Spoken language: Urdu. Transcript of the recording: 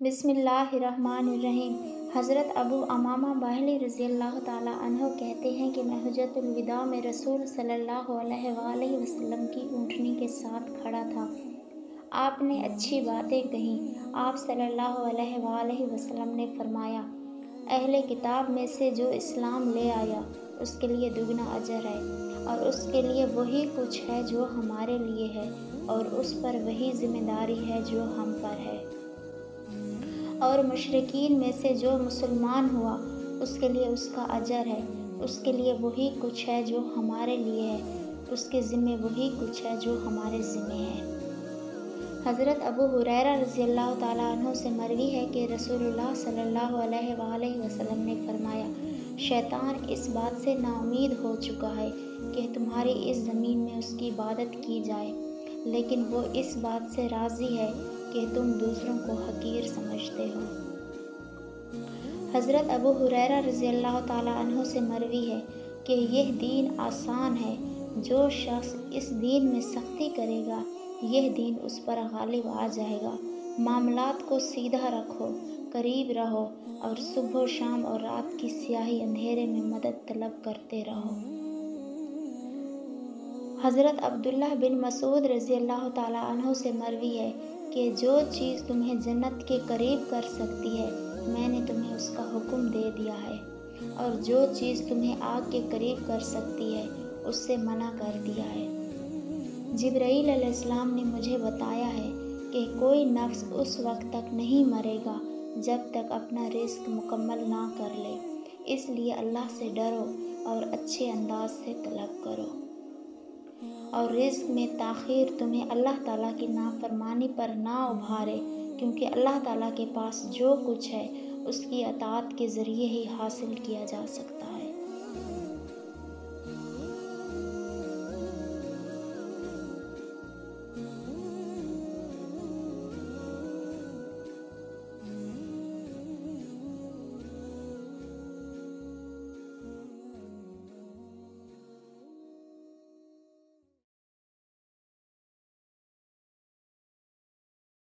بسم اللہ الرحمن الرحیم۔ حضرت ابو امامہ باہلی رضی اللہ تعالیٰ عنہ کہتے ہیں کہ میں حجۃ الوداع میں رسول صلی اللہ علیہ وآلہ وسلم کی اونٹنی کے ساتھ کھڑا تھا۔ آپ نے اچھی باتیں کہیں۔ آپ صلی اللہ علیہ وآلہ وسلم نے فرمایا، اہل کتاب میں سے جو اسلام لے آیا اس کے لیے دگنا اجر ہے، اور اس کے لیے وہی کچھ ہے جو ہمارے لیے ہے، اور اس پر وہی ذمہ داری ہے جو ہم پر ہے۔ اور مشرکین میں سے جو مسلمان ہوا اس کے لیے اس کا اجر ہے، اس کے لیے وہی کچھ ہے جو ہمارے لیے ہے، اس کے ذمے وہی کچھ ہے جو ہمارے ذمے ہے۔ حضرت ابو ہریرہ رضی اللہ تعالیٰ عنہ سے مروی ہے کہ رسول اللہ صلی اللہ علیہ وآلہ وسلم نے فرمایا، شیطان اس بات سے ناامید ہو چکا ہے کہ تمہاری اس زمین میں اس کی عبادت کی جائے، لیکن وہ اس بات سے راضی ہے کہ تم دوسروں کو حقیر سمجھتے ہو۔ حضرت ابو ہریرہ رضی اللہ تعالیٰ عنہ سے مروی ہے کہ یہ دین آسان ہے، جو شخص اس دین میں سختی کرے گا یہ دین اس پر غالب آ جائے گا۔ معاملات کو سیدھا رکھو، قریب رہو، اور صبح و شام اور رات کی سیاہی اندھیرے میں مدد طلب کرتے رہو۔ حضرت عبداللہ بن مسعود رضی اللہ تعالیٰ عنہ سے مروی ہے کہ جو چیز تمہیں جنت کے قریب کر سکتی ہے میں نے تمہیں اس کا حکم دے دیا ہے، اور جو چیز تمہیں آگ کے قریب کر سکتی ہے اس سے منع کر دیا ہے۔ جبرائیل علیہ السلام نے مجھے بتایا ہے کہ کوئی نفس اس وقت تک نہیں مرے گا جب تک اپنا رزق مکمل نہ کر لے، اس لیے اللہ سے ڈرو اور اچھے انداز سے طلب کرو، اور رزق میں تاخیر تمہیں اللہ تعالیٰ کی نافرمانی پر نہ ابھارے، کیونکہ اللہ تعالیٰ کے پاس جو کچھ ہے اس کی اطاعت کے ذریعے ہی حاصل کیا جا سکتا ہے۔